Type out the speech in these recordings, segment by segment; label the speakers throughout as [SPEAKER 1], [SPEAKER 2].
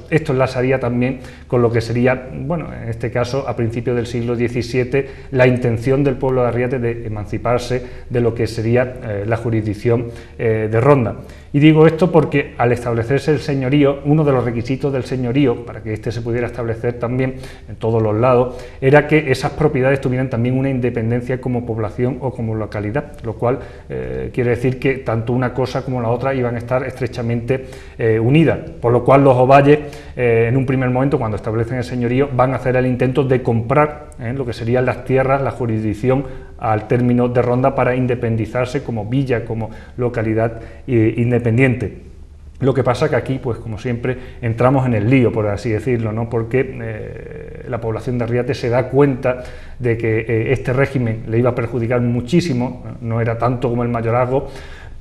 [SPEAKER 1] Esto enlazaría también con lo que sería, bueno, en este caso, a principios del siglo XVII, la intención del pueblo de Arriate de emanciparse de lo que sería la jurisdicción de Ronda. Y digo esto porque al establecerse el señorío, uno de los requisitos del señorío, para que éste se pudiera establecer también en todos los lados, era que esas propiedades tuvieran también una independencia como población o como localidad, lo cual quiere decir que tanto una cosa como la otra iban a estar estrechamente unidas, por lo cual los ovalles, en un primer momento, cuando establecen el señorío, van a hacer el intento de comprar lo que serían las tierras, la jurisdicción al término de Ronda para independizarse como villa, como localidad independiente. Lo que pasa que aquí, pues como siempre, entramos en el lío, por así decirlo, ¿no? Porque la población de Arriate se da cuenta de que este régimen le iba a perjudicar muchísimo, no era tanto como el mayorazgo,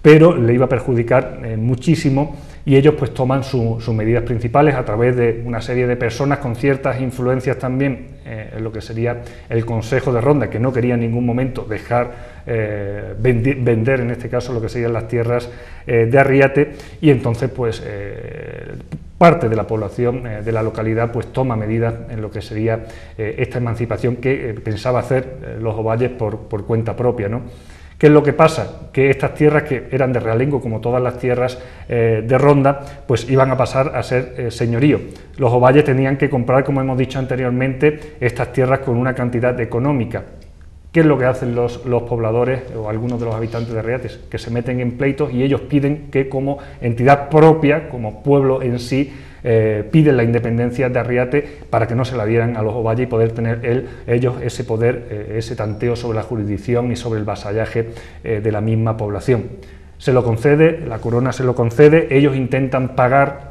[SPEAKER 1] pero le iba a perjudicar muchísimo, y ellos pues toman sus medidas principales a través de una serie de personas con ciertas influencias también en lo que sería el Consejo de Ronda, que no quería en ningún momento dejar vender en este caso lo que serían las tierras de Arriate, y entonces pues parte de la población de la localidad pues toma medidas en lo que sería esta emancipación que pensaba hacer los ovalles por cuenta propia, ¿no? ¿Qué es lo que pasa? Que estas tierras, que eran de realengo como todas las tierras de Ronda, pues iban a pasar a ser señorío. Los ovalles tenían que comprar, como hemos dicho anteriormente, estas tierras con una cantidad económica. ¿Qué es lo que hacen los pobladores o algunos de los habitantes de Arriate? Que se meten en pleitos y ellos piden que como entidad propia, como pueblo en sí, piden la independencia de Arriate para que no se la dieran a los ovalles y poder tener ellos ese poder, ese tanteo sobre la jurisdicción y sobre el vasallaje de la misma población. Se lo concede, la corona se lo concede, ellos intentan pagar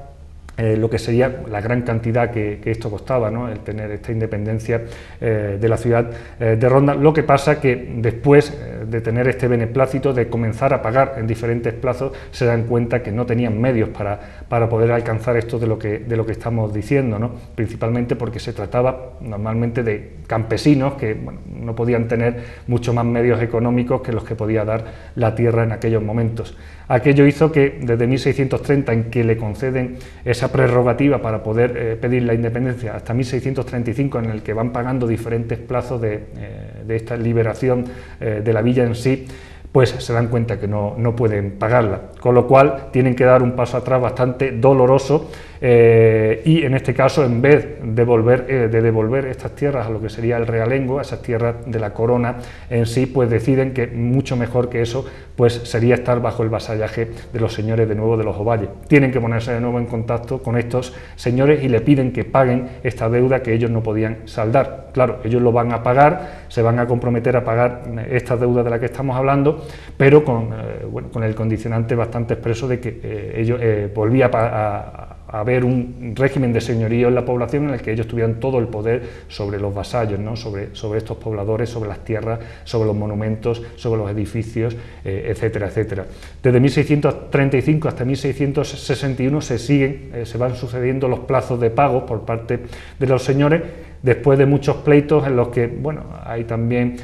[SPEAKER 1] lo que sería la gran cantidad que esto costaba, ¿no? El tener esta independencia de la ciudad de Ronda. Lo que pasa que después de tener este beneplácito, de comenzar a pagar en diferentes plazos, se dan cuenta que no tenían medios para poder alcanzar esto de lo que estamos diciendo, ¿no? Principalmente porque se trataba normalmente de campesinos que bueno, no podían tener mucho más medios económicos que los que podía dar la tierra en aquellos momentos. Aquello hizo que desde 1630, en que le conceden esa prerrogativa para poder pedir la independencia, hasta 1635, en el que van pagando diferentes plazos de esta liberación de la villa en sí, pues se dan cuenta que no pueden pagarla, con lo cual tienen que dar un paso atrás bastante doloroso, y en este caso, en vez de devolver estas tierras a lo que sería el realengo, a esas tierras de la corona en sí, pues deciden que mucho mejor que eso pues sería estar bajo el vasallaje de los señores de nuevo de los ovalles. Tienen que ponerse de nuevo en contacto con estos señores y le piden que paguen esta deuda que ellos no podían saldar. Claro, ellos lo van a pagar, se van a comprometer a pagar esta deuda de la que estamos hablando, pero con el condicionante bastante expreso de que ellos volvía a haber un régimen de señorío en la población en el que ellos tuvieran todo el poder sobre los vasallos, ¿no? sobre estos pobladores, sobre las tierras, sobre los monumentos, sobre los edificios, etcétera, etcétera. Desde 1635 hasta 1661 se van sucediendo los plazos de pago por parte de los señores, después de muchos pleitos en los que bueno, hay también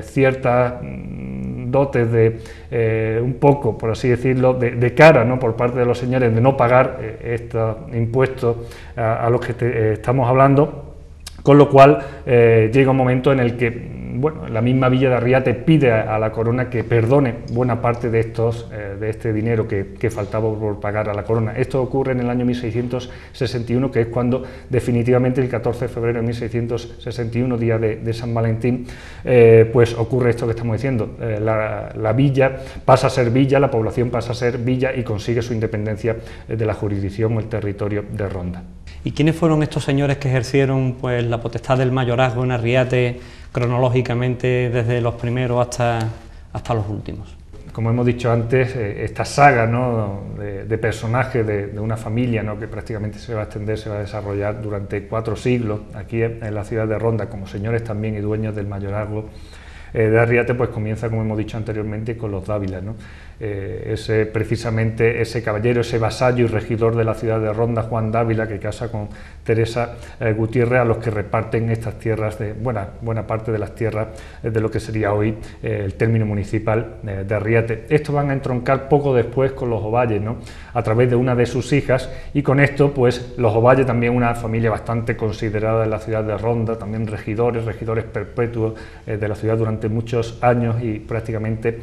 [SPEAKER 1] ciertas dotes de un poco, por así decirlo, de cara, ¿no? Por parte de los señores de no pagar estos impuestos a los que estamos hablando, con lo cual llega un momento en el que bueno, la misma villa de Arriate pide a la corona que perdone buena parte de este dinero que faltaba por pagar a la corona. Esto ocurre en el año 1661, que es cuando definitivamente el 14 de febrero de 1661, día de San Valentín, pues ocurre esto que estamos diciendo. La villa pasa a ser villa, la población pasa a ser villa y consigue su independencia de la jurisdicción o el territorio de Ronda.
[SPEAKER 2] ¿Y quiénes fueron estos señores que ejercieron pues la potestad del mayorazgo en Arriate cronológicamente desde los primeros hasta los últimos?
[SPEAKER 1] Como hemos dicho antes, esta saga, ¿no? de personajes de una familia, ¿no? que prácticamente se va a extender, se va a desarrollar durante 4 siglos aquí en la ciudad de Ronda, como señores también y dueños del mayorazgo de Arriate, pues comienza, como hemos dicho anteriormente, con los Dávilas, ¿no? precisamente ese caballero, ese vasallo y regidor de la ciudad de Ronda, Juan Dávila, que casa con Teresa Gutiérrez, a los que reparten estas tierras, buena parte de las tierras de lo que sería hoy el término municipal de Arriate. Estos van a entroncar poco después con los Ovalle, ¿no?, a través de una de sus hijas, y con esto pues los Ovalle, también una familia bastante considerada en la ciudad de Ronda, también regidores perpetuos de la ciudad durante muchos años y prácticamente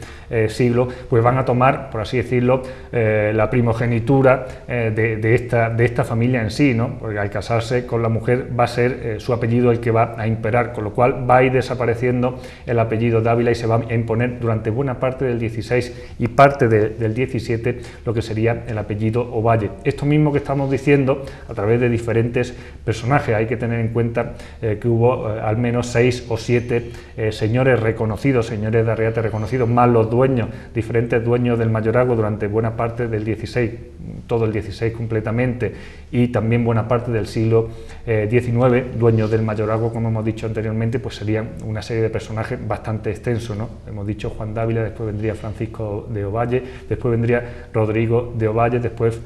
[SPEAKER 1] siglos, pues van a tomar, por así decirlo, la primogenitura de esta familia en sí, ¿no?, porque al casarse con la mujer va a ser su apellido el que va a imperar, con lo cual va a ir desapareciendo el apellido Dávila y se va a imponer durante buena parte del 16 y parte del 17 lo que sería el apellido Ovalle. Esto mismo que estamos diciendo a través de diferentes personajes. Hay que tener en cuenta que hubo al menos 6 o 7 señores reconocidos, señores de Arriate reconocidos, más los dueños, diferentes dueños del mayorazgo durante buena parte del 16, todo el 16 completamente, y también buena parte del siglo XIX, dueños del mayorazgo, como hemos dicho anteriormente, pues serían una serie de personajes bastante extensos, ¿no? Hemos dicho Juan Dávila, después vendría Francisco de Ovalle, después vendría Rodrigo de Ovalle, después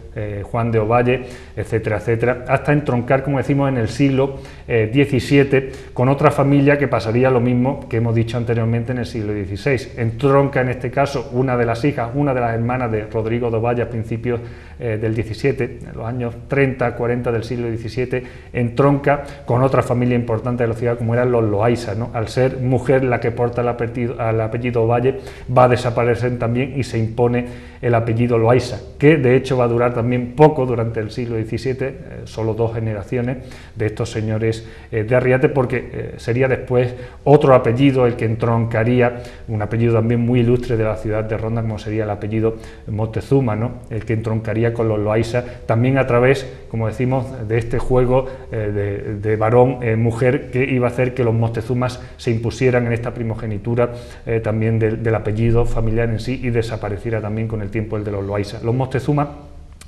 [SPEAKER 1] Juan de Ovalle, etcétera, etcétera, hasta entroncar, como decimos, en el siglo XVII con otra familia que pasaría lo mismo que hemos dicho anteriormente en el siglo XVI. Entronca en este caso una de las hijas, una de las hermanas de Rodrigo de Ovalle a principios del XVII, en los años 30, 40 del siglo XVII, entronca con otra familia importante de la ciudad como eran los Loaysa, ¿no? Al ser mujer la que porta el apellido Ovalle, va a desaparecer también y se impone el apellido Loaysa, que de hecho va a durar también poco durante el siglo XVII, solo 2 generaciones de estos señores de Arriate, porque sería después otro apellido el que entroncaría, un apellido también muy ilustre de la ciudad de Ronda, como sería el apellido Moctezuma, ¿no?, el que entroncaría con los Loaysa, también a través, como decimos, de este juego de varón-mujer que iba a hacer que los Moctezumas se impusieran en esta primogenitura también del apellido familiar en sí, y desapareciera también con el tiempo el de los Loaysa. Los Moctezuma,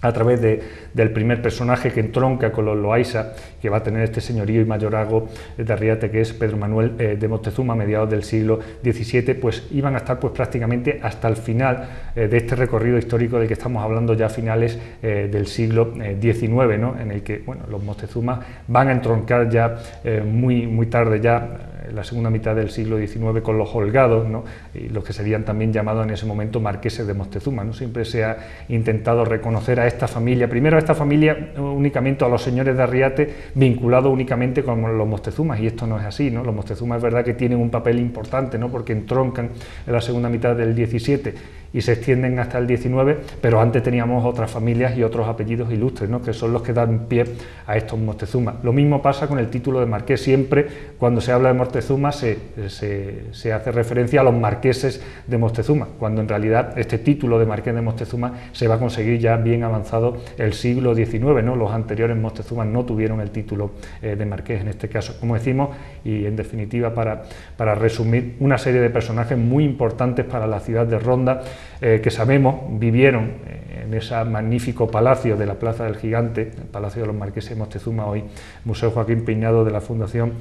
[SPEAKER 1] a través del primer personaje que entronca con los Loaysa, que va a tener este señorío y mayorazgo de Arriate, que es Pedro Manuel de Moctezuma, a mediados del siglo XVII, pues iban a estar pues prácticamente hasta el final de este recorrido histórico del que estamos hablando, ya a finales del siglo XIX, ¿no?, en el que, bueno, los Moctezuma van a entroncar ya muy tarde, ya en la segunda mitad del siglo XIX, con los Holgados, ¿no?, y los que serían también llamados en ese momento marqueses de Moctezuma, ¿no? Siempre se ha intentado reconocer a esta familia, primero a esta familia únicamente, a los señores de Arriate, vinculados únicamente con los Moctezumas, y esto no es así, ¿no? Los Moctezumas es verdad que tienen un papel importante, ¿no?, porque entroncan en la segunda mitad del XVII y se extienden hasta el XIX, pero antes teníamos otras familias y otros apellidos ilustres, ¿no?, que son los que dan pie a estos Moctezuma. Lo mismo pasa con el título de marqués. Siempre cuando se habla de Moctezuma se hace referencia a los marqueses de Moctezuma, cuando en realidad este título de marqués de Moctezuma se va a conseguir ya bien avanzado el siglo XIX, ¿no? Los anteriores Moctezumas no tuvieron el título de marqués en este caso. Como decimos, y en definitiva para resumir, una serie de personajes muy importantes para la ciudad de Ronda, que sabemos vivieron en ese magnífico palacio de la Plaza del Gigante, el Palacio de los Marqueses de Moctezuma, hoy Museo Joaquín Piñado de la Fundación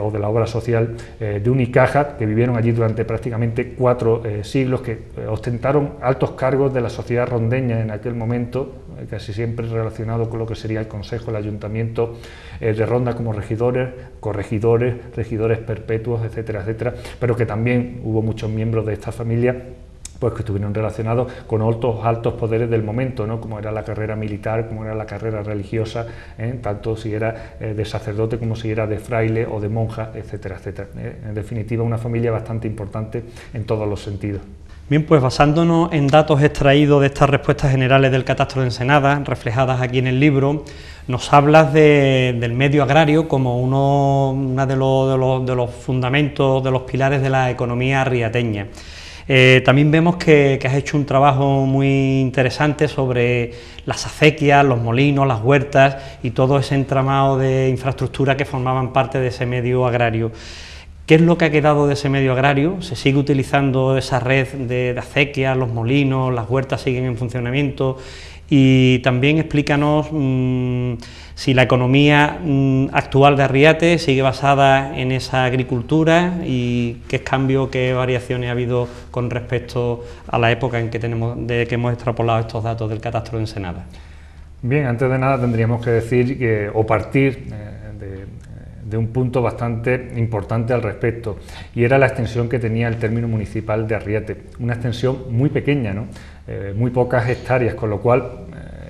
[SPEAKER 1] o de la obra social de Unicaja, que vivieron allí durante prácticamente 4 siglos, que ostentaron altos cargos de la sociedad rondeña en aquel momento, casi siempre relacionado con lo que sería el Consejo, el Ayuntamiento de Ronda, como regidores, corregidores, regidores perpetuos, etcétera, etcétera, pero que también hubo muchos miembros de esta familia pues que estuvieron relacionados con otros altos poderes del momento, ¿no?, como era la carrera militar, como era la carrera religiosa, tanto si era de sacerdote como si era de fraile o de monja, etcétera, etcétera. En definitiva, una familia bastante importante en todos los sentidos.
[SPEAKER 2] Bien, pues basándonos en datos extraídos de estas respuestas generales del catastro de Ensenada, reflejadas aquí en el libro, nos hablas del medio agrario como uno de los fundamentos, de los pilares de la economía arriateña. También vemos que has hecho un trabajo muy interesante sobre las acequias, los molinos, las huertas y todo ese entramado de infraestructura que formaban parte de ese medio agrario. ¿Qué es lo que ha quedado de ese medio agrario? ¿Se sigue utilizando esa red de acequias, los molinos, las huertas siguen en funcionamiento? y también explícanos si la economía actual de Arriate sigue basada en esa agricultura y qué cambios, qué variaciones ha habido con respecto a la época en que hemos extrapolado estos datos del catastro de Ensenada.
[SPEAKER 1] Bien, antes de nada tendríamos que decir o partir de un punto bastante importante al respecto, y era la extensión que tenía el término municipal de Arriate, una extensión muy pequeña, ¿no? Muy pocas hectáreas, con lo cual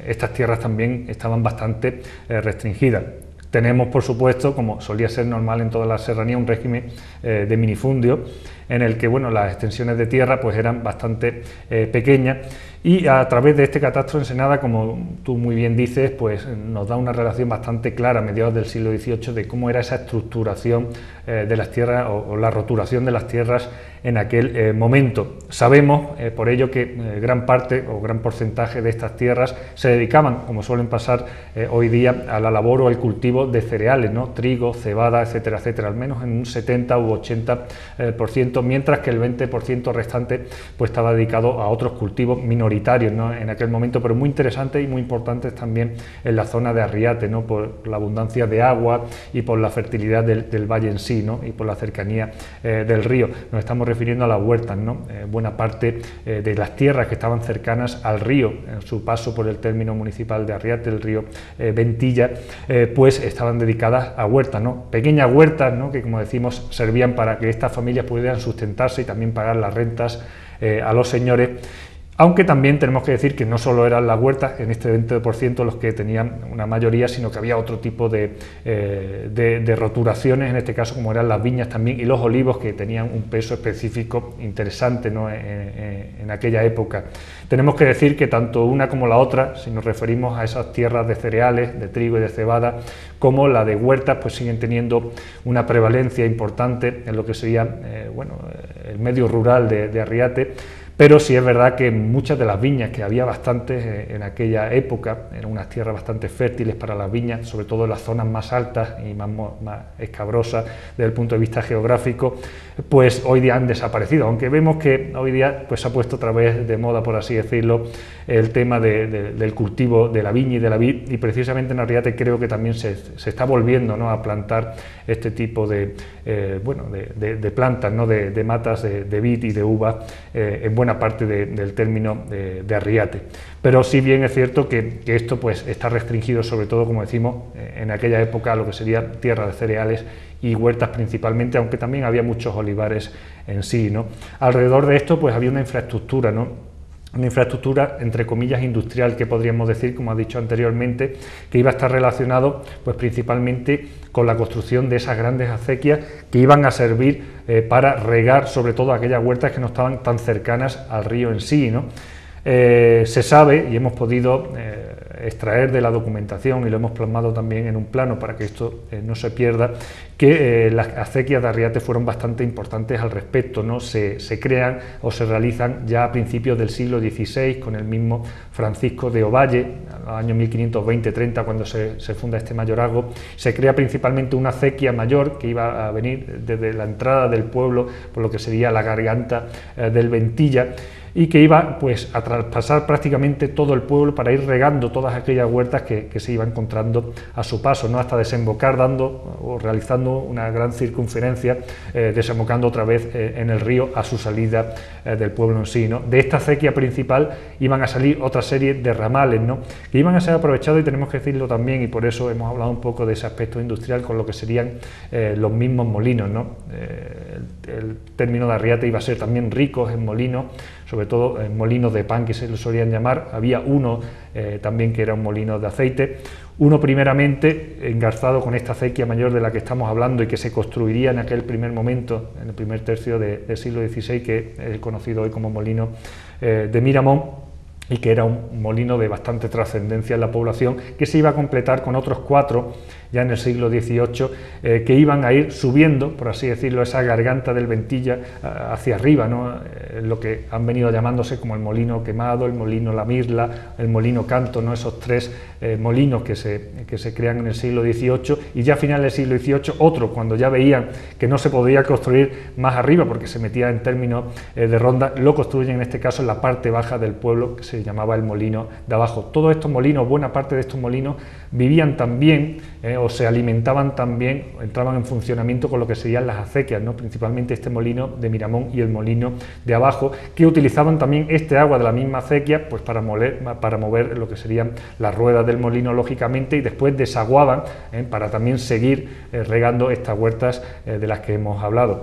[SPEAKER 1] estas tierras también estaban bastante restringidas. Tenemos, por supuesto, como solía ser normal en toda la serranía, un régimen de minifundio, en el que bueno, las extensiones de tierra pues eran bastante pequeñas, y a través de este catastro de Ensenada, como tú muy bien dices, pues nos da una relación bastante clara a mediados del siglo XVIII de cómo era esa estructuración de las tierras o la roturación de las tierras en aquel momento. Sabemos por ello que gran parte o gran porcentaje de estas tierras se dedicaban, como suelen pasar hoy día, a la labor o al cultivo de cereales, ¿no? Trigo, cebada, etcétera, etcétera, al menos en un 70 u 80%, mientras que el 20% restante pues estaba dedicado a otros cultivos minoritarios, ¿no? En aquel momento, pero muy interesantes y muy importantes también en la zona de Arriate, ¿no? Por la abundancia de agua y por la fertilidad del valle en sí, ¿no? Y por la cercanía del río. Nos estamos refiriendo a las huertas, ¿no? Buena parte de las tierras que estaban cercanas al río, en su paso por el término municipal de Arriate, el río Ventilla, pues estaban dedicadas a huertas, ¿no? Pequeñas huertas, ¿no? Que, como decimos, servían para que estas familias pudieran sustentarse y también pagar las rentas a los señores. Aunque también tenemos que decir que no solo eran las huertas, en este 20% los que tenían una mayoría, sino que había otro tipo de roturaciones, en este caso como eran las viñas también, y los olivos, que tenían un peso específico interesante, ¿no? en aquella época. Tenemos que decir que tanto una como la otra, si nos referimos a esas tierras de cereales, de trigo y de cebada, como la de huertas, pues siguen teniendo una prevalencia importante en lo que sería el medio rural de Arriate. Pero sí es verdad que muchas de las viñas, que había bastantes en aquella época, eran unas tierras bastante fértiles para las viñas, sobre todo en las zonas más altas y más escabrosas desde el punto de vista geográfico, pues hoy día han desaparecido, aunque vemos que hoy día pues se ha puesto otra vez de moda, por así decirlo, el tema del cultivo de la viña y de la vid, y precisamente en Arriate creo que también se está volviendo, ¿no? a plantar este tipo de plantas, ¿no? de matas de vid y de uva en buena parte del término de Arriate. Pero sí bien es cierto que esto pues está restringido, sobre todo, como decimos, en aquella época a lo que sería tierra de cereales y huertas principalmente, aunque también había muchos olivares en sí, ¿no? Alrededor de esto pues había una infraestructura, ¿no? Una infraestructura, entre comillas, industrial, que podríamos decir, como ha dicho anteriormente, que iba a estar relacionado pues principalmente con la construcción de esas grandes acequias que iban a servir para regar sobre todo aquellas huertas que no estaban tan cercanas al río en sí, ¿no? Se sabe, y hemos podido extraer de la documentación, y lo hemos plasmado también en un plano para que esto no se pierda, que las acequias de Arriate fueron bastante importantes al respecto, ¿no? Se crean o se realizan ya a principios del siglo XVI con el mismo Francisco de Ovalle, en los años 1520-30, cuando se funda este mayorazgo. Se crea principalmente una acequia mayor que iba a venir desde la entrada del pueblo por lo que sería la garganta del Ventilla, y que iba pues a traspasar prácticamente todo el pueblo para ir regando todas aquellas huertas que se iba encontrando a su paso, ¿no? Hasta desembocar dando o realizando una gran circunferencia, desembocando otra vez en el río a su salida del pueblo en sí, ¿no? De esta acequia principal iban a salir otra serie de ramales, ¿no? Que iban a ser aprovechados, y tenemos que decirlo también, y por eso hemos hablado un poco de ese aspecto industrial, con lo que serían los mismos molinos, ¿no? El término de Arriate iba a ser también ricos en molinos, sobre todo en molinos de pan, que se lo solían llamar. Había uno también que era un molino de aceite, uno primeramente engarzado con esta acequia mayor de la que estamos hablando y que se construiría en aquel primer momento, en el primer tercio del siglo XVI, que es conocido hoy como molino de Miramón, y que era un molino de bastante trascendencia en la población, que se iba a completar con otros 4 ya en el siglo XVIII, que iban a ir subiendo, por así decirlo, esa garganta del Ventilla hacia arriba, ¿no? Lo que han venido llamándose como el molino Quemado, el molino La Mirla, el molino Canto, ¿no? Esos 3 molinos que se crean en el siglo XVIII, y ya a finales del siglo XVIII otro, cuando ya veían que no se podía construir más arriba porque se metía en términos de ronda, lo construyen en este caso en la parte baja del pueblo, que se se llamaba el molino de abajo. Todos estos molinos, buena parte de estos molinos, vivían también o se alimentaban también, entraban en funcionamiento con lo que serían las acequias, ¿no? Principalmente este molino de Miramón y el molino de abajo, que utilizaban también este agua de la misma acequia pues para mover lo que serían las ruedas del molino, lógicamente, y después desaguaban para también seguir regando estas huertas de las que hemos hablado.